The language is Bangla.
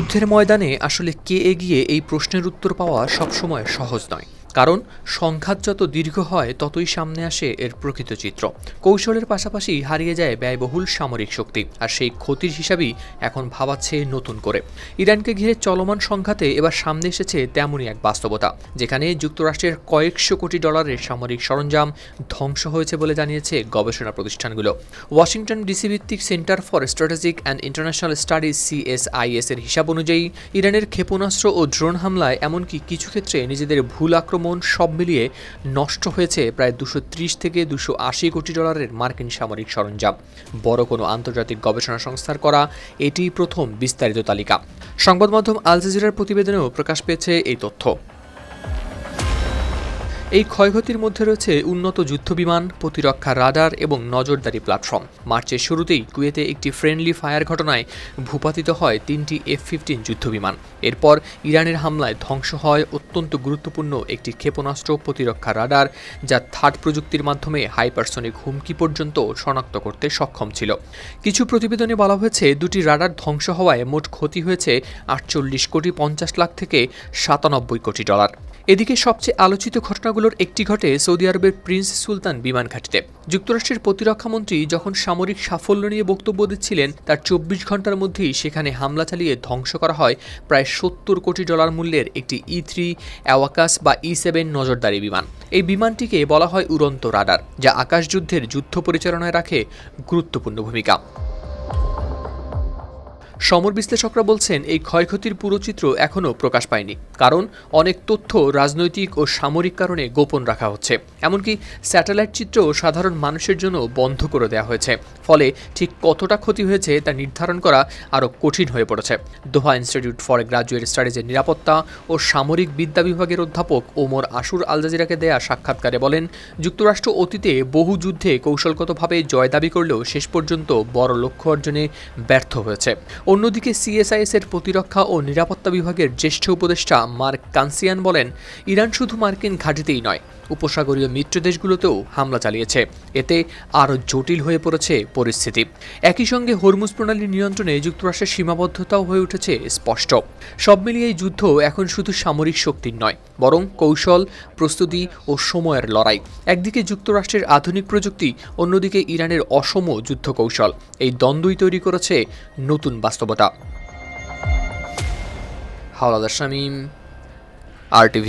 যুদ্ধের ময়দানে আসলে কে এগিয়ে এই প্রশ্নের উত্তর পাওয়া সবসময় সহজ নয়। কারণ সংঘাত যত দীর্ঘ হয় ততই সামনে আসে এর প্রকৃত চিত্র। কৌশলের পাশাপাশি হারিয়ে যায় ব্যয়বহুল সামরিক শক্তি, আর সেই ক্ষতির হিসাবই এখন ভাবাচ্ছে নতুন করে। ইরানকে ঘিরে চলমান সংঘাতে এবার সামনে এসেছে তেমনই এক বাস্তবতা, যেখানে যুক্তরাষ্ট্রের কয়েকশো কোটি ডলারের সামরিক সরঞ্জাম ধ্বংস হয়েছে বলে জানিয়েছে গবেষণা প্রতিষ্ঠানগুলো। ওয়াশিংটন ডিসি ভিত্তিক centre for strategic and international studies CSIS এর হিসাব অনুযায়ী ইরানের ক্ষেপণাস্ত্র ও ড্রোন হামলায় এমনকি কিছু ক্ষেত্রে নিজেদের ভুল আক্রমণ সব মিলিয়ে নষ্ট হয়েছে প্রায় 230 থেকে 280 কোটি ডলারের মার্কিন সামরিক সরঞ্জাম। বড় কোনো আন্তর্জাতিক গবেষণা সংস্থার করা এটিই প্রথম বিস্তারিত তালিকা। সংবাদ মাধ্যম আল জাজিরার প্রতিবেদনেও প্রকাশ পেয়েছে এই তথ্য। এই ক্ষয়ক্ষতির মধ্যে রয়েছে উন্নত যুদ্ধবিমান, প্রতিরক্ষা রাডার এবং নজরদারি প্ল্যাটফর্ম। মার্চের শুরুতেই কুয়েতে একটি ফ্রেন্ডলি ফায়ার ঘটনায় ভূপাতিত হয় 3টি F-15 যুদ্ধবিমান। এরপর ইরানের হামলায় ধ্বংস হয় অত্যন্ত গুরুত্বপূর্ণ একটি ক্ষেপণাস্ত্র প্রতিরক্ষা রাডার, যা থার্ড প্রযুক্তির মাধ্যমে হাইপারসনিক হুমকি পর্যন্ত শনাক্ত করতে সক্ষম ছিল। কিছু প্রতিবেদনে বলা হয়েছে দুটি রাডার ধ্বংস হওয়ায় মোট ক্ষতি হয়েছে 48 কোটি 50 লাখ থেকে 97 কোটি ডলার। এদিকে সবচেয়ে আলোচিত ঘটনাগুলোর একটি ঘটে সৌদি আরবের প্রিন্স সুলতান বিমান ঘাঁটিতে। যুক্তরাষ্ট্রের প্রতিরক্ষামন্ত্রী যখন সামরিক সাফল্য নিয়ে বক্তব্য দিচ্ছিলেন, তার 24 ঘন্টার মধ্যেই সেখানে হামলা চালিয়ে ধ্বংস করা হয় প্রায় 70 কোটি ডলার মূল্যের একটি E-3 অ্যাওয়াকাস বা E-7 নজরদারি বিমান। এই বিমানটিকে বলা হয় উড়ন্ত রাডার, যা আকাশযুদ্ধের যুদ্ধ পরিচালনায় রাখে গুরুত্বপূর্ণ ভূমিকা। সমর বিশ্লেষকরা বলছেন এই ক্ষয়ক্ষতির পুরো চিত্র এখনও প্রকাশ পায়নি, কারণ অনেক তথ্য রাজনৈতিক ও সামরিক কারণে গোপন রাখা হচ্ছে। এমনকি স্যাটেলাইট চিত্র সাধারণ মানুষের জন্য বন্ধ করে দেওয়া হয়েছে। ফলে ঠিক কতটা ক্ষতি হয়েছে তা নির্ধারণ করা আরও কঠিন হয়ে পড়েছে। দোহা ইনস্টিটিউট ফর গ্রাজুয়েট স্টাডিজের নিরাপত্তা ও সামরিক বিদ্যা বিভাগের অধ্যাপক ওমর আশুর আল জাজিরাকে দেয়া সাক্ষাৎকারে বলেন, যুক্তরাষ্ট্র অতীতে বহু যুদ্ধে কৌশলগতভাবে জয় দাবি করলেও শেষ পর্যন্ত বড় লক্ষ্য অর্জনে ব্যর্থ হয়েছে। অন্যদিকে CSIS এর প্রতিরক্ষা ও নিরাপত্তা বিভাগের জ্যেষ্ঠ উপদেষ্টা মার্ক কানসিয়ান বলেন, ইরান শুধু মার্কিন ঘাঁটিতেই নয়, উপসাগরীয় মিত্র দেশগুলোতেও হামলা চালিয়েছে। এতে আরও জটিল হয়ে পড়েছে পরিস্থিতি। একই সঙ্গে হরমুজ প্রণালী নিয়ন্ত্রণে যুক্তরাষ্ট্রের সীমাবদ্ধতাও হয়ে উঠেছে স্পষ্ট। সব মিলিয়ে এই যুদ্ধ এখন শুধু সামরিক শক্তির নয়, বরং কৌশল, প্রস্তুতি ও সময়ের লড়াই। একদিকে যুক্তরাষ্ট্রের আধুনিক প্রযুক্তি, অন্যদিকে ইরানের অসম যুদ্ধ কৌশল। এই দ্বন্দ্বই তৈরি করেছে নতুন বাস্তবতা। হাওলাদার শামীম, RTV।